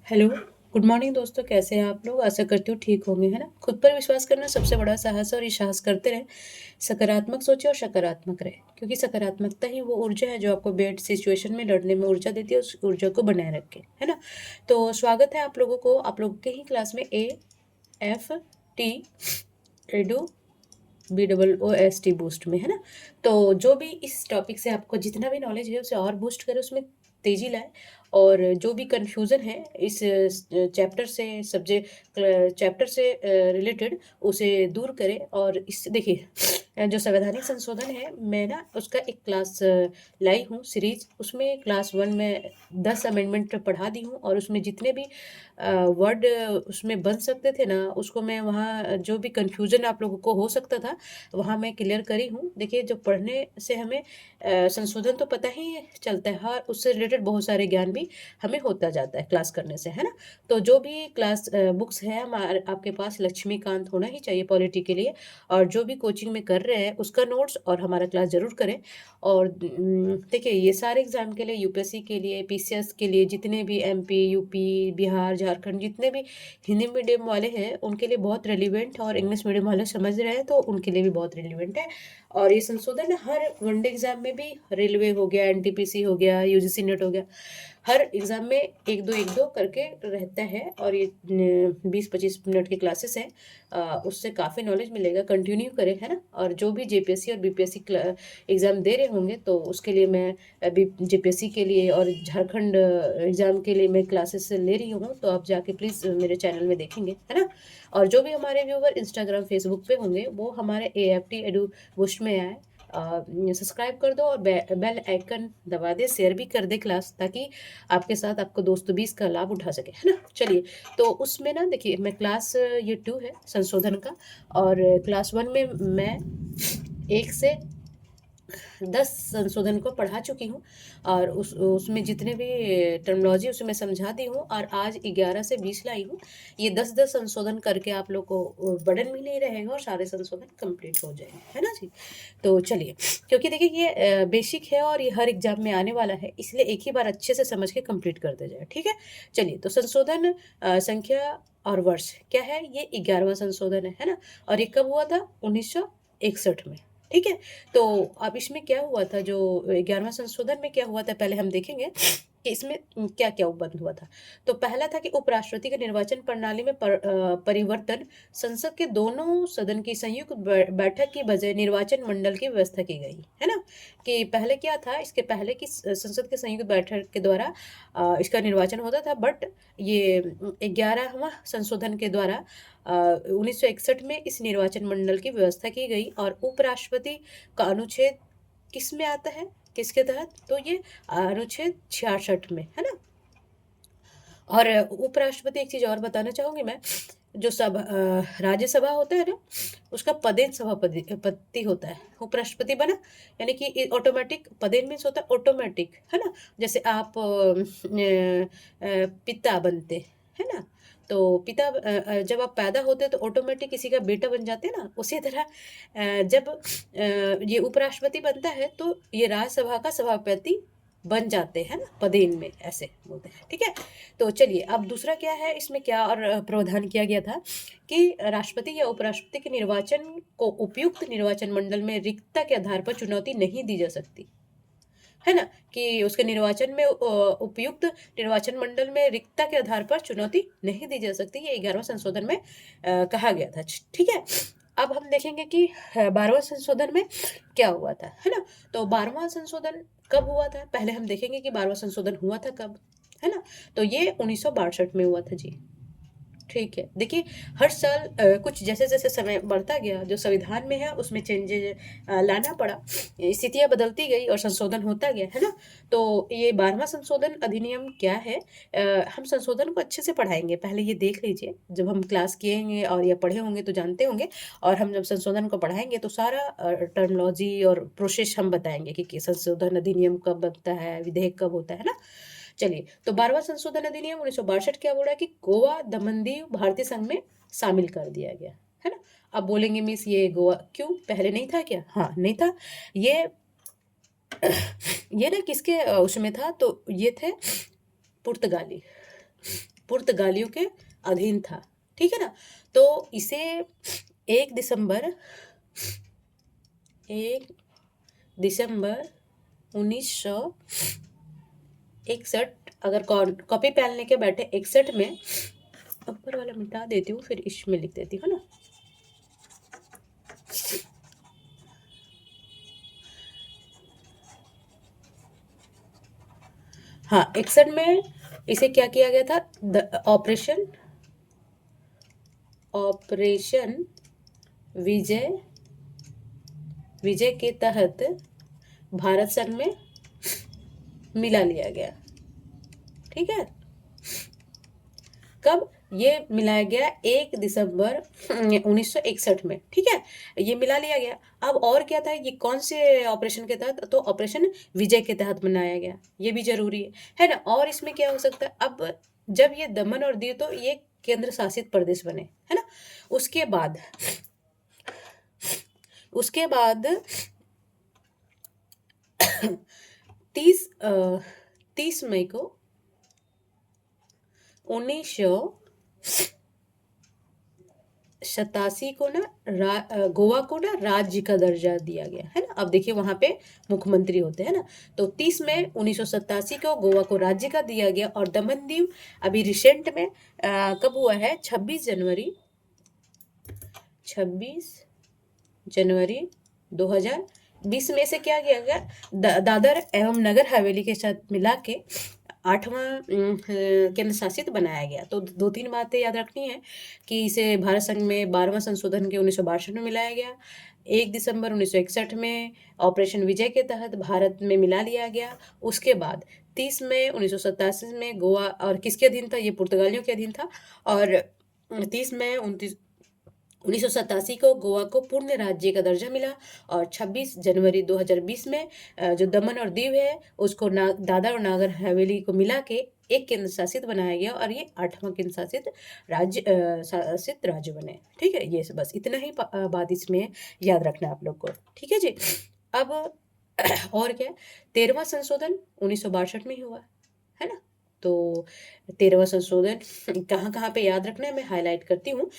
Hello, good morning दोस्तों, कैसे हैं आप लोग? आशा करती हूँ ठीक होंगे, है ना? खुद पर विश्वास करना सबसे बड़ा साहस है और ये साहस करते रहें। सकारात्मक सोचें और सकारात्मक रहें, क्योंकि सकारात्मकता ही वो ऊर्जा है जो आपको बेड सिचुएशन में लड़ने में ऊर्जा देती है, उस ऊर्जा को बनाए रखे, है ना? तो स्वागत है आप लोगों को, आप लोगों के ही क्लास में AFT एडू BOOST बूस्ट में, है ना? तो जो भी इस टॉपिक से आपको जितना भी नॉलेज है उसे और बूस्ट करे, उसमें तेजी लाए और जो भी कंफ्यूजन है इस चैप्टर से रिलेटेड उसे दूर करें। और इस देखिए, जो संवैधानिक संशोधन है, मैं ना उसका एक क्लास लाई हूँ सीरीज। उसमें क्लास 1 में 10 अमेंडमेंट पढ़ा दी हूँ और उसमें जितने भी वर्ड उसमें बन सकते थे ना, उसको मैं वहाँ जो भी कंफ्यूजन आप लोगों को हो सकता था वहाँ मैं क्लियर करी हूँ। देखिए, जो पढ़ने से हमें संशोधन तो पता ही चलता है और उससे रिलेटेड बहुत सारे ज्ञान भी हमें होता जाता है क्लास करने से, है ना? तो जो भी क्लास बुक्स है हमारे आपके पास, लक्ष्मीकांत होना ही चाहिए पॉलिटी के लिए। और जो भी कोचिंग में कर रहे हैं उसका नोट्स और हमारा क्लास ज़रूर करें। और देखिए, ये सारे एग्ज़ाम के लिए, यूपीएससी के लिए, पीसीएस के लिए, जितने भी एमपी, यूपी, बिहार, झारखंड, जितने भी हिंदी मीडियम वाले हैं उनके लिए बहुत रिलेवेंट है, और इंग्लिश मीडियम वाले समझ रहे हैं तो उनके लिए भी बहुत रिलेवेंट है। और ये संशोधन हर वनडे एग्ज़ाम में भी, रेलवे हो गया, एनटीपीसी हो गया, यूजीसी नेट हो गया, हर एग्ज़ाम में एक दो करके रहता है। और ये 20-25 मिनट की क्लासेस हैं। उससे काफ़ी नॉलेज मिलेगा, कंटिन्यू करें, है ना? और जो भी जेपीएससी और बीपीएससी एग्ज़ाम दे रहे होंगे तो उसके लिए मैं अभी जेपीएससी के लिए और झारखंड एग्ज़ाम के लिए मैं क्लासेस ले रही हूँ, तो आप जाके प्लीज़ मेरे चैनल में देखेंगे, है ना? और जो भी हमारे व्यूवर इंस्टाग्राम फेसबुक पे होंगे वो हमारे AFT एडू बुस्ट में आए, सब्सक्राइब कर दो और बेल आइकन दबा दे, शेयर भी कर दे क्लास, ताकि आपके साथ आपको दोस्तों भी इसका लाभ उठा सके, है ना? चलिए, तो उसमें ना देखिए, मैं क्लास ये 2 है संशोधन का, और क्लास 1 में मैं 1 से 10 संशोधन को पढ़ा चुकी हूँ। और उसमें जितने भी टर्मिनोलॉजी उसे मैं समझा दी हूँ, और आज 11 से 20 लाई हूँ। ये 10-10 संशोधन करके आप लोग को बर्डन भी नहीं रहेगा और सारे संशोधन कंप्लीट हो जाएंगे, है ना जी? तो चलिए, क्योंकि देखिए ये बेसिक है और ये हर एग्जाम में आने वाला है, इसलिए एक ही बार अच्छे से समझ के कंप्लीट कर दिया जाए, ठीक है? चलिए, तो संशोधन संख्या और वर्ष क्या है? ये 11वां संशोधन है ना? और ये कब हुआ था? 1961 में, ठीक है? तो अब इसमें क्या हुआ था, जो 11वां संशोधन में क्या हुआ था, पहले हम देखेंगे कि इसमें क्या-क्या बंद हुआ था। तो पहला था कि उपराष्ट्रपति के निर्वाचन प्रणाली में परिवर्तन, संसद के दोनों सदन की संयुक्त बैठक की बजाय निर्वाचन मंडल की व्यवस्था की गई, है ना? कि पहले क्या था, इसके पहले की संसद के संयुक्त बैठक के द्वारा इसका निर्वाचन होता था, बट ये 11वां संशोधन के द्वारा 1961 में इस निर्वाचन मंडल की व्यवस्था की गई। और उपराष्ट्रपति का अनुच्छेद किस में आता है, किसके तहत? तो ये अनुच्छेद 66 में, है ना? और उपराष्ट्रपति, एक चीज़ और बताना चाहूँगी मैं, जो राज्यसभा होता है ना, उसका पदेन सभापति पति होता है। उपराष्ट्रपति बना यानी कि ऑटोमेटिक, पदेन मीन्स होता है ऑटोमेटिक, है ना? जैसे आप पिता बनते, है ना? तो पिता जब आप पैदा होते हैं तो ऑटोमेटिक किसी का बेटा बन जाते हैं ना, उसी तरह जब ये उपराष्ट्रपति बनता है तो ये राज्यसभा का सभापति बन जाते हैं ना, पदेन में ऐसे बोलते हैं, ठीक है? तो चलिए, अब दूसरा क्या है, इसमें क्या और प्रावधान किया गया था कि राष्ट्रपति या उपराष्ट्रपति के निर्वाचन को उपयुक्त निर्वाचन मंडल में रिक्तता के आधार पर चुनौती नहीं दी जा सकती, है ना? कि उसके निर्वाचन में उपयुक्त निर्वाचन मंडल में रिक्तता के आधार पर चुनौती नहीं दी जा सकती, ये 11वां संशोधन में कहा गया था, ठीक है? अब हम देखेंगे कि 12वां संशोधन में क्या हुआ था, है ना? तो 12वां संशोधन कब हुआ था, पहले हम देखेंगे कि 12वां संशोधन हुआ था कब, है ना? तो ये 1962 में हुआ था जी। ठीक है, देखिए, हर साल कुछ जैसे-जैसे समय बढ़ता गया, जो संविधान में है उसमें चेंजेज़ लाना पड़ा, स्थितियाँ बदलती गई और संशोधन होता गया, है ना? तो ये 12वां संशोधन अधिनियम क्या है? हम संशोधन को अच्छे से पढ़ाएँगे, पहले ये देख लीजिए, जब हम क्लास किएँगे और या पढ़े होंगे तो जानते होंगे, और हम जब संशोधन को पढ़ाएँगे तो सारा टर्मिनोलॉजी और प्रोसेस हम बताएँगे कि संशोधन अधिनियम कब बनता है, विधेयक कब होता है ना? चलिए, तो 12वां संशोधन अधिनियम 1962 क्या बोला कि गोवा, दमन दीव भारतीय संघ में शामिल कर दिया गया, है ना? अब बोलेंगे मिस ये गोवा क्यों, पहले नहीं था क्या? हाँ, नहीं था। ये ये ना किसके उसमें था, तो ये थे पुर्तगाली, पुर्तगालियों के अधीन था, ठीक है ना। तो इसे 1 दिसंबर 1961, अगर कॉपी पेन लेके बैठे 61 में, ऊपर वाला मिटा देती हूँ फिर इसमें लिख देती हूँ ना। हाँ, 61 में इसे क्या किया गया था, ऑपरेशन विजय विजय के तहत भारत संघ में मिला लिया गया, ठीक है। कब ये मिलाया गया, 1 दिसंबर 1961 में, ठीक है, ये मिला लिया गया। अब और क्या था, ये कौन से ऑपरेशन के तहत, तो ऑपरेशन विजय के तहत बनाया गया, ये भी जरूरी है ना। और इसमें क्या हो सकता है, अब जब ये दमन और दीव, तो ये केंद्र शासित प्रदेश बने, है ना। उसके बाद 30 मई को 1987 को ना गोवा को ना राज्य का दर्जा दिया गया, है ना। अब देखिए वहां पे मुख्यमंत्री होते हैं ना। तो 30 मई 1987 को गोवा को राज्य का दिया गया। और दमन दीव अभी रिसेंट में कब हुआ है, 26 जनवरी 2020 में से क्या किया गया, दादर एवं नगर हवेली के साथ मिला के 8वां केंद्र शासित बनाया गया। तो 2-3 बातें याद रखनी है कि इसे भारत संघ में 12वां संशोधन के 1962 में मिलाया गया। 1 दिसंबर 1961 में ऑपरेशन विजय के तहत भारत में मिला लिया गया। उसके बाद 30 मई 1987 में गोवा, और किसके अधीन था, ये पुर्तगालियों के अधीन था। और 30 मई 1987 को गोवा को पूर्ण राज्य का दर्जा मिला। और 26 जनवरी 2020 में जो दमन और दीव है उसको दादर और नागर हवेली को मिला के एक केंद्र शासित बनाया गया। और ये 8वां केंद्र शासित राज्य बने, ठीक है। ये बस इतना ही बात इसमें याद रखना आप लोग को, ठीक है जी। अब और क्या, 13वां संशोधन 1962 में ही हुआ, है ना। तो 13वां संशोधन कहाँ कहाँ पे याद रखना है, मैं हाईलाइट करती हूँ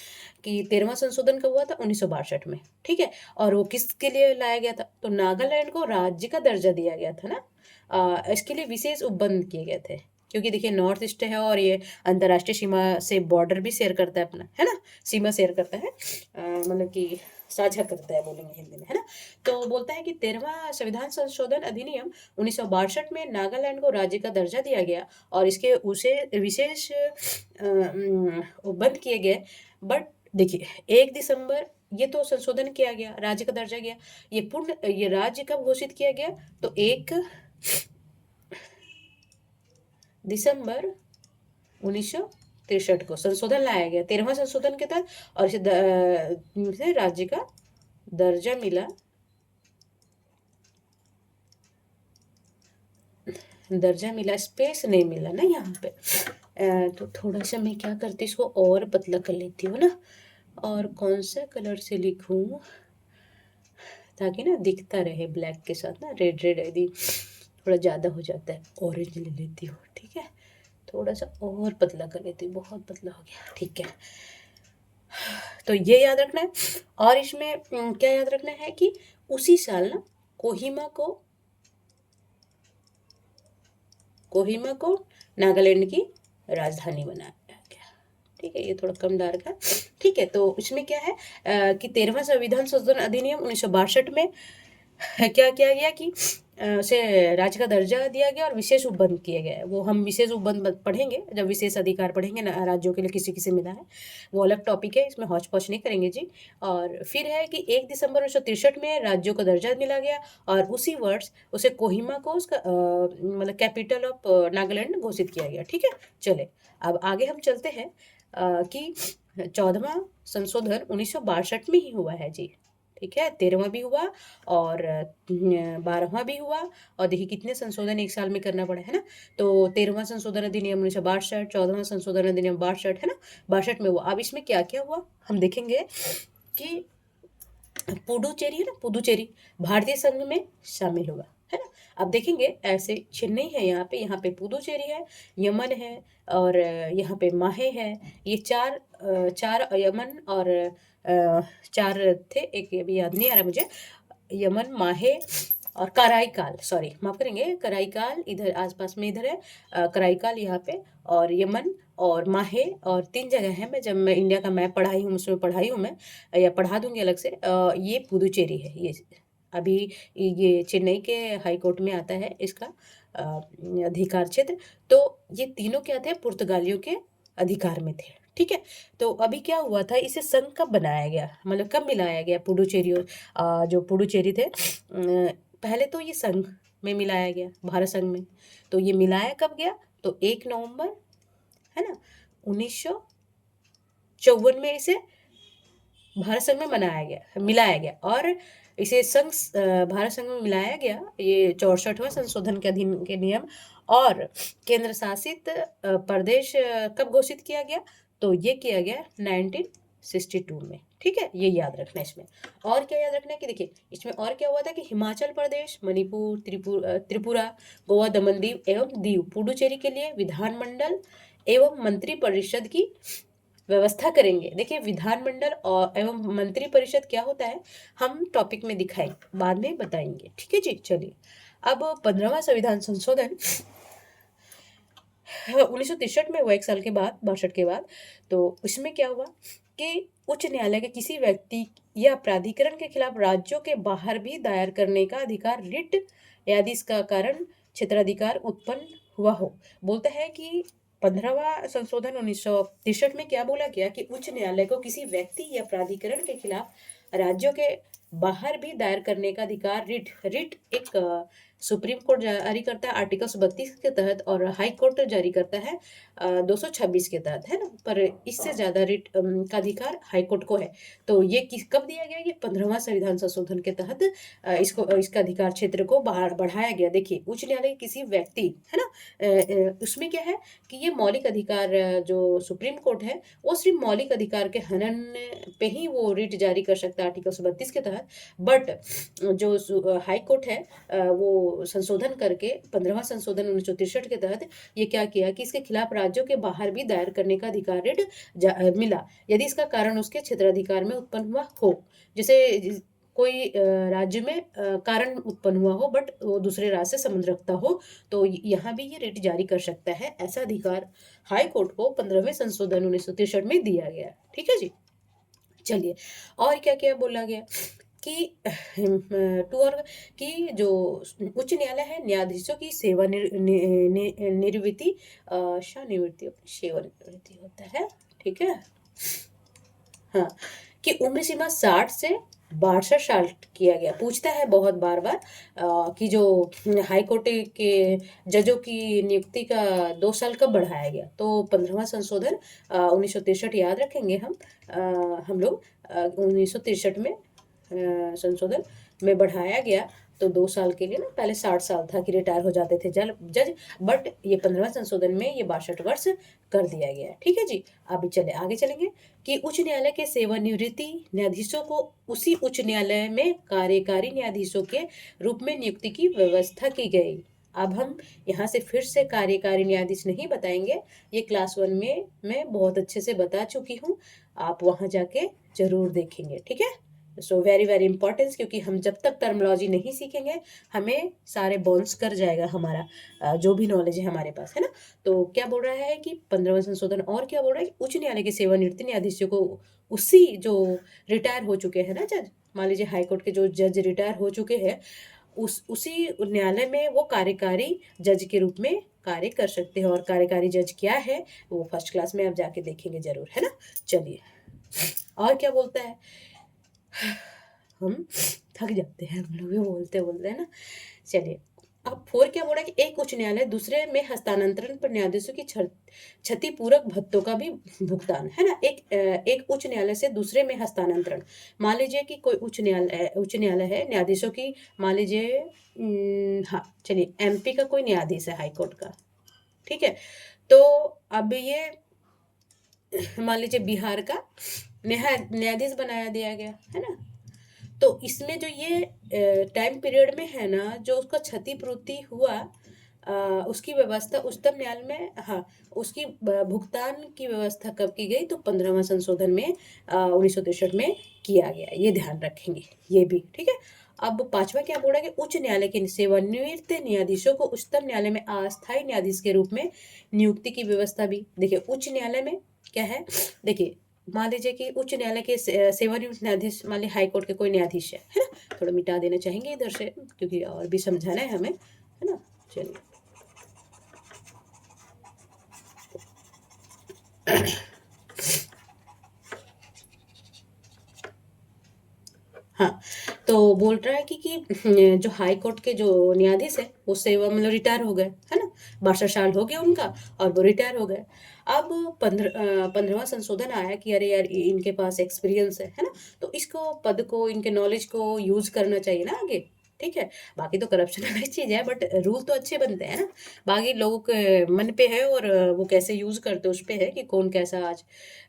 कि 13वां संशोधन कब हुआ था, 1962 में, ठीक है। और वो किसके लिए लाया गया था, तो नागालैंड को राज्य का दर्जा दिया गया था ना। इसके लिए विशेष उपबंध किए गए थे, क्योंकि देखिए नॉर्थ ईस्ट है और ये अंतर्राष्ट्रीय सीमा से बॉर्डर भी शेयर करता है अपना, है ना, सीमा शेयर करता है, मतलब कि साझा करता है, बोलेंगे हिंदी में, है ना। तो बोलता है कि 13वां संविधान संशोधन अधिनियम 1962 में नागालैंड को राज्य का दर्जा दिया गया और इसके उसे विशेष उपबंध किए गए। बट देखिए 1 दिसंबर, ये तो संशोधन किया गया, राज्य का दर्जा गया, ये राज्य कब घोषित किया गया, तो 1 दिसंबर 1963 को संशोधन लाया गया, 13वां संशोधन के तहत। और इसे राज्य का दर्जा मिला, स्पेस नहीं मिला ना यहाँ पे। तो थोड़ा सा मैं क्या करती, इसको और पतला कर लेती हूँ ना। और कौन सा कलर से लिखूँ ताकि ना दिखता रहे, ब्लैक के साथ ना रेड यदि थोड़ा ज़्यादा हो जाता है, ऑरेंज ले लेती हूँ, ठीक है। थोड़ा सा और पतला कर लेती हूँ, बहुत पतला हो गया, ठीक है। तो ये याद रखना है। और इसमें क्या याद रखना है कि उसी साल ना कोहिमा को नागालैंड की राजधानी बनाया गया, ठीक है। ये थोड़ा कम डार्क है, ठीक है। तो इसमें क्या है कि 13वां संविधान संशोधन अधिनियम 1962 में क्या किया गया कि उसे राज्य का दर्जा दिया गया और विशेष उपबंध किए गए। वो हम विशेष उपबंध पढ़ेंगे जब विशेष अधिकार पढ़ेंगे ना, राज्यों के लिए किसी किसी मिला है, वो अलग टॉपिक है, इसमें हौच पौच नहीं करेंगे जी। और फिर है कि 1 दिसंबर 1963 में राज्यों का दर्जा मिला गया और उसी वर्ष उसे कोहिमा को उसका मतलब कैपिटल ऑफ नागालैंड घोषित किया गया, ठीक है। चले अब आगे हम चलते हैं कि 14वां संशोधन 1962 में ही हुआ है जी, ठीक है। 13वां भी हुआ और 12वां भी हुआ। और देखिए कितने संशोधन एक साल में करना पड़ा, है ना। तो 13वां संशोधन अधिनियम 1962, 14वां संशोधन अधिनियम 62, है ना, 62 में हुआ। अब इसमें क्या क्या हुआ हम देखेंगे कि पुडुचेरी है ना, पुडुचेरी भारतीय संघ में शामिल हुआ, है ना। अब देखेंगे ऐसे चेन्नई है, यहाँ पे पुदुचेरी है, यमन है, और यहाँ पे माहे है। ये चार यमन और चार थे, एक अभी याद नहीं आ रहा मुझे। यमन, माहे और कराईकाल, सॉरी माफ करेंगे, कराईकाल इधर आसपास में इधर है, कराईकाल यहाँ पे, और यमन और माहे, और 3 जगह है। जब मैं इंडिया का मैप पढ़ाई हूँ, उसमें पढ़ाई हूँ मैं, या पढ़ा दूंगी अलग से। ये पुदुचेरी है, ये अभी ये चेन्नई के हाई कोर्ट में आता है इसका अधिकार क्षेत्र। तो ये तीनों क्या थे, पुर्तगालियों के अधिकार में थे। ठीक है। तो अभी क्या हुआ था, इसे संघ कब बनाया गया, मतलब कब मिलाया गया पुडुचेरी और जो पुडुचेरी थे, पहले तो ये संघ में मिलाया गया, भारत संघ में। तो ये मिलाया कब गया, तो 1 नवंबर, है ना, 1954 में इसे भारत संघ में मिलाया गया, और इसे भारत संघ में मिलाया गया। ये 64वां संशोधन के अधीन के नियम, और केंद्र शासित प्रदेश कब घोषित किया गया, तो ये किया गया 1962 में। ठीक है, ये याद रखना है इसमें। और क्या याद रखना है कि देखिए इसमें और क्या हुआ था कि हिमाचल प्रदेश, मणिपुर, त्रिपुरा, गोवा, दमन दीव एवं दीव पुडुचेरी के लिए विधानमंडल एवं मंत्री परिषद की व्यवस्था करेंगे। देखिए विधानमंडल और एवं मंत्री परिषद क्या होता है, हम टॉपिक में दिखाएंगे, बाद में बताएंगे। ठीक है जी, चलिए। अब 15वां संविधान संशोधन 1963 में हुआ, 1 साल के बाद, 62 के बाद। तो उसमें क्या हुआ कि उच्च न्यायालय के किसी व्यक्ति या प्राधिकरण के खिलाफ राज्यों के बाहर भी दायर करने का अधिकार, रिट यदि इसका कारण क्षेत्राधिकार उत्पन्न हुआ हो। बोलता है कि 15वां संशोधन 1963 में क्या बोला गया कि उच्च न्यायालय को किसी व्यक्ति या प्राधिकरण के खिलाफ राज्यों के बाहर भी दायर करने का अधिकार, रिट एक सुप्रीम कोर्ट जारी करता है आर्टिकल 32 के तहत, और हाई कोर्ट जारी करता है 226 के तहत, है ना। पर इससे ज्यादा रिट का अधिकार हाई कोर्ट को है। तो ये कब दिया गया, ये 15वां संविधान संशोधन के तहत इसका अधिकार क्षेत्र को बढ़ाया गया। देखिए उच्च न्यायालय के किसी व्यक्ति, है ना, उसमें क्या है कि ये मौलिक अधिकार, जो सुप्रीम कोर्ट है वो सिर्फ मौलिक अधिकार के हनन पे ही वो रिट जारी कर सकता है आर्टिकल 32 के तहत। बट जो हाई कोर्ट है वो संशोधन करके 15वां संशोधन 1963 के तहत ये क्या किया कि इसके खिलाफ राज्यों के बाहर भी दायर करने का अधिकार मिला, यदि इसका कारण उसके क्षेत्राधिकार में उत्पन्न हुआ हो। जैसे कोई राज्य में कारण उत्पन्न हुआ हो, बट वो दूसरे राज्य से संबंध रखता हो, तो यहाँ भी ये रिट जारी कर सकता है। ऐसा अधिकार हाई कोर्ट को 15वें संशोधन 1963 में दिया गया। ठीक है जी, चलिए। और क्या क्या बोला गया कि टू और कि जो उच्च न्यायालय है, न्यायाधीशों की सेवानिवृत्ति सेवानिवृत्ति होता है। ठीक है, हाँ, कि उम्र सीमा 60 से 62 साल किया गया। पूछता है बहुत बार बार कि जो हाई कोर्ट के जजों की नियुक्ति का 2 साल कब बढ़ाया गया, तो 15वां संशोधन 1963 याद रखेंगे हम लोग, 1963 में संशोधन में बढ़ाया गया। तो 2 साल के लिए ना, पहले 60 साल था कि रिटायर हो जाते थे जज, बट ये 15वां संशोधन में ये 62 वर्ष कर दिया गया। ठीक है जी। अभी चले आगे चलेंगे कि उच्च न्यायालय के सेवानिवृत्ति न्यायाधीशों को उसी उच्च न्यायालय में कार्यकारी न्यायाधीशों के रूप में नियुक्ति की व्यवस्था की गई। अब हम यहाँ से फिर से कार्यकारी न्यायाधीश नहीं बताएंगे, ये क्लास 1 में मैं बहुत अच्छे से बता चुकी हूँ, आप वहाँ जाके जरूर देखेंगे। ठीक है, सो वेरी वेरी इंपॉर्टेंस, क्योंकि हम जब तक टर्मिनोलॉजी नहीं सीखेंगे हमें सारे बॉन्स कर जाएगा हमारा जो भी नॉलेज है हमारे पास, है ना। तो क्या बोल रहा है कि 15वां संशोधन और क्या बोल रहा है कि उच्च न्यायालय के सेवानिवृत्त न्यायाधीशों को उसी जो रिटायर हो चुके हैं ना जज, मान लीजिए हाईकोर्ट के जो जज रिटायर हो चुके हैं, उसी न्यायालय में वो कार्यकारी जज के रूप में कार्य कर सकते हैं। और कार्यकारी जज क्या है वो फर्स्ट क्लास में आप जाके देखेंगे जरूर, है ना। चलिए, और क्या बोलता है, हम थक जाते हैं हम लोग भी बोलते बोलते, है ना। चलिए, अब 4 क्या बोल रहा है कि एक उच्च न्यायालय दूसरे में हस्तांतरण पर न्यायाधीशों की क्षतिपूरक भत्तों का भी भुगतान, है ना। एक उच्च न्यायालय से दूसरे में हस्तांतरण, मान लीजिए कि कोई उच्च न्यायालय है, न्यायाधीशों की, मान लीजिए हाँ चलिए, एमपी का कोई न्यायाधीश है हाईकोर्ट का, ठीक है। तो अब ये मान लीजिए बिहार का न्यायाधीश बनाया दिया गया, है ना। तो इसमें जो ये टाइम पीरियड में है ना, जो उसका क्षतिपूर्ति हुआ, उसकी व्यवस्था उच्चतम न्यायालय में, हाँ, उसकी भुगतान की व्यवस्था कब की गई, तो 15वां संशोधन में 1963 में किया गया। ये ध्यान रखेंगे ये भी, ठीक है। अब पांचवा क्या बोला कि उच्च न्यायालय के सेवानिवृत्त न्यायाधीशों को उच्चतम न्यायालय में अस्थायी न्यायाधीश के रूप में नियुक्ति की व्यवस्था भी। देखिए उच्च न्यायालय में क्या है, देखिए मान लीजिए कि उच्च न्यायालय के सेवानिवृत्त न्यायाधीश, मान लीजिए हाईकोर्ट के कोई न्यायाधीश है ना, थोड़ा मिटा देना चाहेंगे इधर से क्योंकि और भी समझाना है हमें, है ना। चलिए हाँ, तो बोल रहा है कि जो हाई कोर्ट के जो न्यायाधीश है वो सेवा मतलब रिटायर हो गए, है ना, 62 साल हो गया उनका और वो रिटायर हो गए। अब 15वां संशोधन आया कि अरे यार इनके पास एक्सपीरियंस है ना, तो इसको पद को, इनके नॉलेज को यूज करना चाहिए ना आगे, ठीक है। बाकी तो करप्शन अलग चीज है, बट रूल तो अच्छे बनते हैं ना। बाकी लोगों के मन पे है और वो कैसे यूज करते हैं उस पे है कि कौन कैसा आज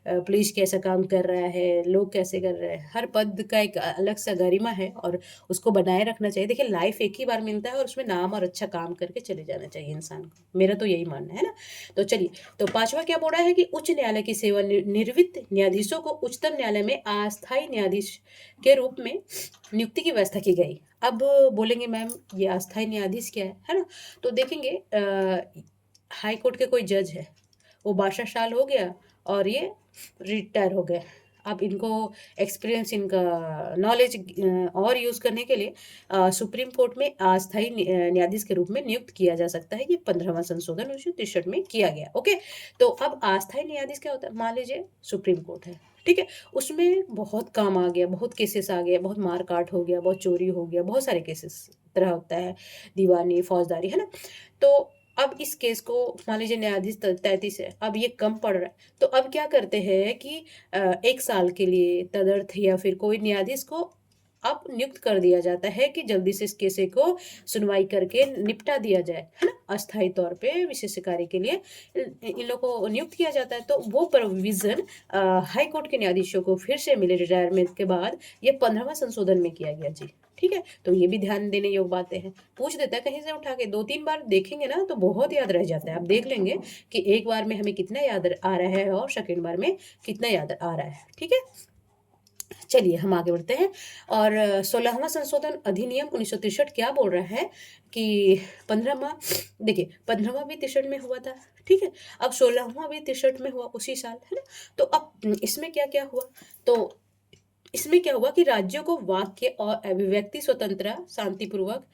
पुलिस कैसा काम कर रहा है, लोग कैसे कर रहे हैं। हर पद का एक अलग सा गरिमा है और उसको बनाए रखना चाहिए। देखिए लाइफ एक ही बार मिलता है और उसमें नाम और अच्छा काम करके चले जाना चाहिए इंसान को, मेरा तो यही मानना है ना। तो चलिए, तो पांचवा क्या बोला है कि उच्च न्यायालय की सेवा निवृत्त न्यायाधीशों को उच्चतम न्यायालय में अस्थायी न्यायाधीश के रूप में नियुक्ति की व्यवस्था की गई। अब बोलेंगे मैम ये अस्थायी न्यायाधीश क्या है ना, तो देखेंगे हाई कोर्ट के कोई जज है, वो 62 साल हो गया और ये रिटायर हो गए। अब इनको एक्सपीरियंस, इनका नॉलेज और यूज़ करने के लिए सुप्रीम कोर्ट में अस्थायी न्यायाधीश के रूप में नियुक्त किया जा सकता है। ये 15वां संशोधन 1963 में किया गया। ओके, तो अब अस्थायी न्यायाधीश क्या होता है, मान लीजिए सुप्रीम कोर्ट है, ठीक है, उसमें बहुत काम आ गया, बहुत केसेस आ गया, बहुत मारकाट हो गया, बहुत चोरी हो गया, बहुत सारे केसेस तरह होता है, दीवानी फौजदारी, है ना। तो अब इस केस को मान लीजिए न्यायाधीश 33 है, अब ये कम पड़ रहा है, तो अब क्या करते हैं कि 1 साल के लिए तदर्थ या फिर कोई न्यायाधीश को अब नियुक्त कर दिया जाता है कि जल्दी से इस केस को सुनवाई करके निपटा दिया जाए, है ना। अस्थायी तौर पे विशेष कार्य के लिए इन लोगों को नियुक्त किया जाता है। तो वो प्रोविजन हाई कोर्ट के न्यायाधीशों को फिर से मिले रिटायरमेंट के बाद, ये 15वां संशोधन में किया गया जी, ठीक है। तो ये भी ध्यान देने योग्य बातें हैं। पूछ देता है कहीं से उठा के, 2-3 बार देखेंगे ना तो बहुत याद रह जाता है। आप देख लेंगे कि एक बार में हमें कितना याद आ रहा है और सेकेंड बार में कितना याद आ रहा है, ठीक है। चलिए हम आगे बढ़ते हैं। और 16वां संशोधन अधिनियम 1963 क्या बोल रहा है कि 15वां, देखिए 15वां भी 63 में हुआ था, ठीक है। अब 16वां भी 63 में हुआ उसी साल, है ना। तो अब इसमें क्या क्या हुआ, तो इसमें क्या हुआ कि राज्यों को वाक्य और अभिव्यक्ति स्वतंत्रता, शांतिपूर्वक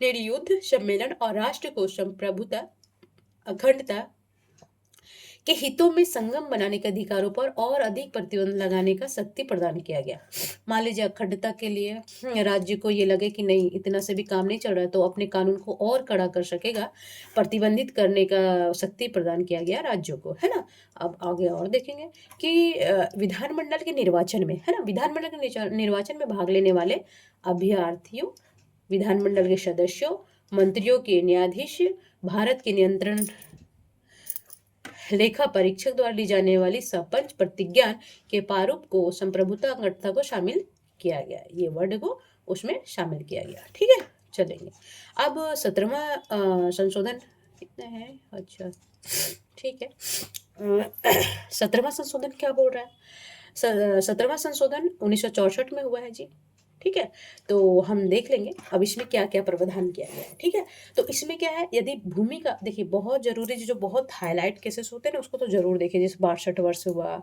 निर्युद्ध सम्मेलन और राष्ट्र को संप्रभुता, अखंडता के हितों में संगम बनाने के अधिकारों पर और अधिक प्रतिबंध लगाने का शक्ति प्रदान किया गया। मान लीजिए अखंडता के लिए राज्य को ये लगे कि नहीं इतना से भी काम नहीं चल रहा है, तो अपने कानून को और कड़ा कर सकेगा, प्रतिबंधित करने का शक्ति प्रदान किया गया राज्यों को, है ना। अब आगे और देखेंगे कि विधानमंडल के निर्वाचन में, है ना, विधानमंडल के निर्वाचन में भाग लेने वाले अभ्यर्थियों, विधानमंडल के सदस्यों, मंत्रियों के न्यायाधीश, भारत के नियंत्रण लेखा परीक्षक द्वारा ली जाने वाली सरपंच प्रतिज्ञा के प्रारूप को संप्रभुता अखंडता को शामिल किया गया, ये वर्ड को उसमें शामिल किया गया, ठीक है। चलेंगे अब 17वां संशोधन कितने हैं, अच्छा ठीक है। 17वां संशोधन क्या बोल रहा है, 17वां संशोधन 1964 में हुआ है जी, ठीक है। तो हम देख लेंगे अब इसमें क्या क्या प्रावधान किया गया है, ठीक है। तो इसमें क्या है, यदि भूमि का, देखिए बहुत जरूरी जो बहुत हाईलाइट केसेस होते हैं ना उसको तो जरूर देखिए, जैसे 62 वर्ष हुआ,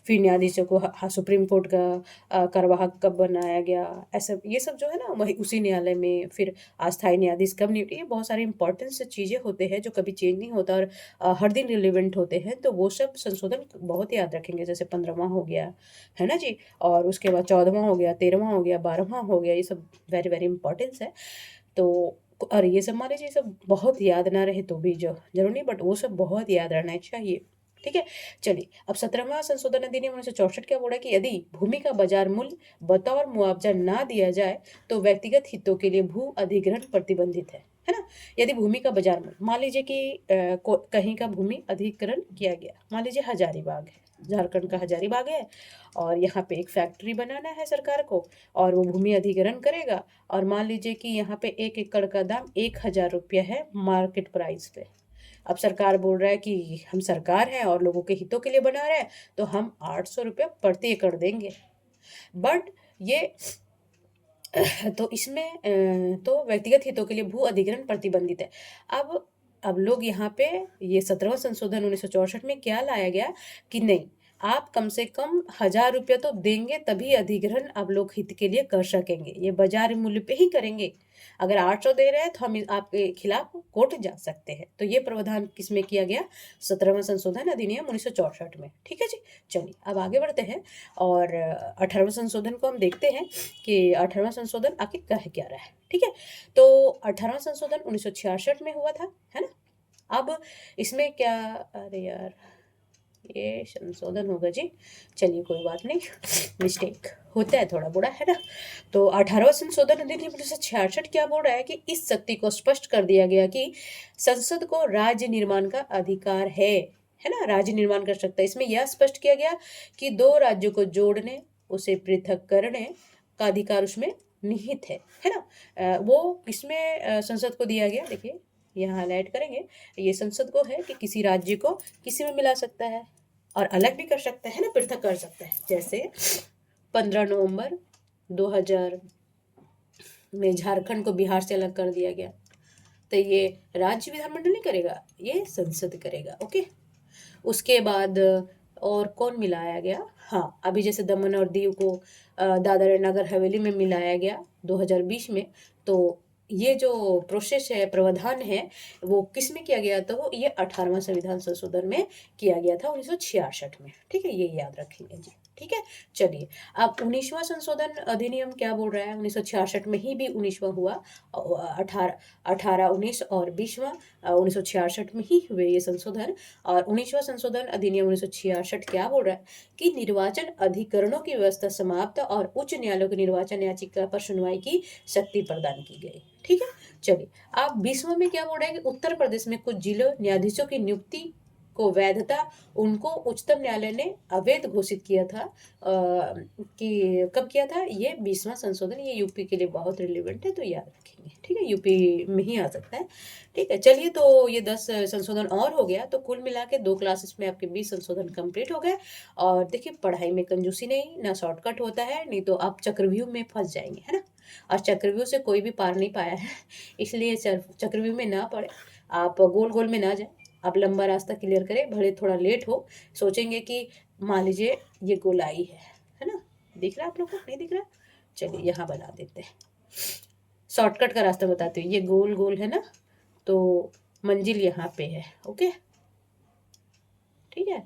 फिर न्यायाधीशों को सुप्रीम कोर्ट का कार्यवाहक कब बनाया गया, ऐसा ये सब जो है ना वही उसी न्यायालय में, फिर अस्थायी न्यायाधीश कब नियुक्त, ये बहुत सारी इंपॉर्टेंट से चीज़ें होते हैं जो कभी चेंज नहीं होता और हर दिन रिलेवेंट होते हैं। तो वो सब संशोधन बहुत याद रखेंगे, जैसे 15वां हो गया, है ना जी, और उसके बाद 14वां हो गया, 13वां हो गया, 12वां हो गया, ये सब वेरी वेरी इंपॉर्टेंस है। तो और ये सब मान लीजिए सब बहुत याद ना रहे तो भी जो जरूर नहीं, बट वो सब बहुत याद रहना चाहिए, ठीक है। चलिए अब 17वां संशोधन अधिनियम 1964 क्या बोला कि यदि भूमि का बाजार मूल्य बतौर मुआवजा ना दिया जाए तो व्यक्तिगत हितों के लिए भू अधिग्रहण प्रतिबंधित है। है ना? यदि भूमि का बाजार मूल्य, मान लीजिए कि कहीं का भूमि अधिग्रहण किया गया, मान लीजिए हजारीबाग है, झारखंड का हजारीबाग है, और यहाँ पे एक फैक्ट्री बनाना है सरकार को, और वो भूमि अधिग्रहण करेगा, और मान लीजिए कि यहाँ पे 1 एकड़ का दाम 1,000 रुपया है मार्केट प्राइस पे। अब सरकार बोल रहा है कि हम सरकार हैं और लोगों के हितों के लिए बना रहे हैं, तो हम 800 रुपया प्रति एकड़ देंगे। बट ये तो इसमें तो व्यक्तिगत हितों के लिए भू अधिग्रहण प्रतिबंधित है। अब लोग यहाँ पे ये 17वां संशोधन 1964 में क्या लाया गया कि नहीं, आप कम से कम 1,000 रुपया तो देंगे तभी अधिग्रहण अब लोग हित के लिए कर सकेंगे, ये बाजार मूल्य पे ही करेंगे। अगर 800 दे रहे हैं तो हम आपके खिलाफ कोर्ट जा सकते हैं। तो ये प्रावधान किसमें किया गया? 17वां संशोधन अधिनियम 1964 में। ठीक है जी, चलिए अब आगे बढ़ते हैं और 18वां संशोधन को हम देखते हैं कि 18वां संशोधन आखिर कह क्या रहा है। ठीक है, तो 18वां संशोधन 1966 में हुआ था, है ना? अब इसमें क्या, अरे यार ये संशोधन होगा जी, चलिए कोई बात नहीं, मिस्टेक होता है थोड़ा बड़ा, है ना? तो 18वां संशोधन अधिनियम 1966 क्या बोल रहा है कि इस शक्ति को स्पष्ट कर दिया गया कि संसद को राज्य निर्माण का अधिकार है ना? राज्य निर्माण कर सकता है। इसमें यह स्पष्ट किया गया कि दो राज्यों को जोड़ने, उसे पृथक करने का अधिकार उसमें निहित है ना? वो इसमें संसद को दिया गया, देखिए यहाँ हाईलाइट करेंगे, ये संसद को है कि किसी राज्य को किसी में मिला सकता है और अलग भी कर सकता है ना, पृथक कर सकता है। जैसे 15 नवंबर 2000 में झारखंड को बिहार से अलग कर दिया गया, तो ये राज्य विधानमंडल नहीं करेगा, ये संसद करेगा। ओके, उसके बाद और कौन मिलाया गया? हाँ, अभी जैसे दमन और दीव को दादर और नगर हवेली में मिलाया गया 2020 में। तो ये जो प्रोसेस है, प्रावधान है, वो किस में किया गया? तो ये 18वां संविधान संशोधन में किया गया था 1966 में। ठीक है, ये याद रखेंगे जी। ठीक है, चलिए अब 19वां संशोधन अधिनियम क्या बोल रहा है? 1966 में ही भी 19वां हुआ, 18, 19 और 20वां 1966 में ही हुए ये संशोधन। और 19वां संशोधन अधिनियम 1966 क्या बोल रहा है कि निर्वाचन अधिकरणों की व्यवस्था समाप्त और उच्च न्यायालयों की निर्वाचन याचिका पर सुनवाई की शक्ति प्रदान की गई। ठीक है, चलिए अब 20वां में क्या बोल रहा है कि उत्तर प्रदेश में कुछ जिलों न्यायाधीशों की नियुक्ति को वैधता उनको उच्चतम न्यायालय ने अवैध घोषित किया था। कि कब किया था? ये 20वां संशोधन, ये यूपी के लिए बहुत रिलेवेंट है, तो याद रखेंगे। ठीक है, यूपी में ही आ सकता है। ठीक है, चलिए तो ये 10 संशोधन और हो गया, तो कुल मिला के 2 क्लासेस में आपके 20 संशोधन कंप्लीट हो गए। और देखिए पढ़ाई में कंजूसी नहीं, ना शॉर्टकट होता है, नहीं तो आप चक्रव्यूह में फंस जाएंगे, है ना? और चक्रव्यूह से कोई भी पार नहीं पाया है, इसलिए चक्रव्यूह में ना पड़े, आप गोल गोल में ना जाए, आप लंबा रास्ता क्लियर करें, भले थोड़ा लेट हो। सोचेंगे कि मान लीजिए ये गोलाई है ना? दिख रहा है आप लोग को? नहीं दिख रहा? चलिए यहाँ बना देते हैं, शॉर्टकट का रास्ता बताती हूँ। ये गोल गोल है ना, तो मंजिल यहाँ पे है। ओके, ठीक है,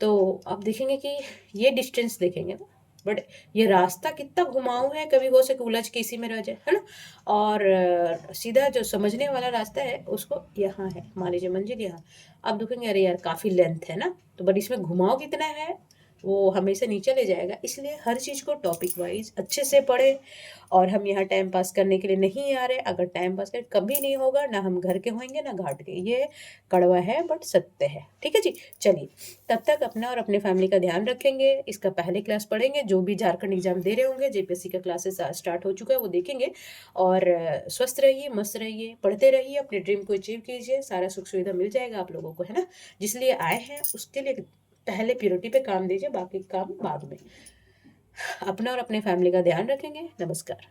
तो आप देखेंगे कि ये डिस्टेंस देखेंगे ना, बट ये रास्ता कितना घुमाऊ है, कभी हो सके उलझ के इसी में रह जाए, है ना? और सीधा जो समझने वाला रास्ता है उसको यहाँ है, मान लीजिए मंजिल यहाँ। आप देखेंगे अरे यार काफ़ी लेंथ है ना, तो बट इसमें घुमाव कितना है, वो हमेशा नीचे ले जाएगा। इसलिए हर चीज़ को टॉपिक वाइज अच्छे से पढ़े। और हम यहाँ टाइम पास करने के लिए नहीं आ रहे, अगर टाइम पास करें कभी नहीं होगा, ना हम घर के होंगे ना घाट के। ये कड़वा है बट सत्य है। ठीक है जी, चलिए तब तक अपना और अपने फैमिली का ध्यान रखेंगे। इसका पहले क्लास पढ़ेंगे, जो भी झारखंड एग्जाम दे रहे होंगे, जेपीएससी का क्लासेस स्टार्ट हो चुका है, वो देखेंगे। और स्वस्थ रहिए, मस्त रहिए, पढ़ते रहिए, अपने ड्रीम को अचीव कीजिए, सारा सुख सुविधा मिल जाएगा आप लोगों को, है ना? जिसलिए आए हैं उसके लिए पहले प्योरिटी पे काम दीजिए, बाकी काम बाद में। अपना और अपने फैमिली का ध्यान रखेंगे। नमस्कार।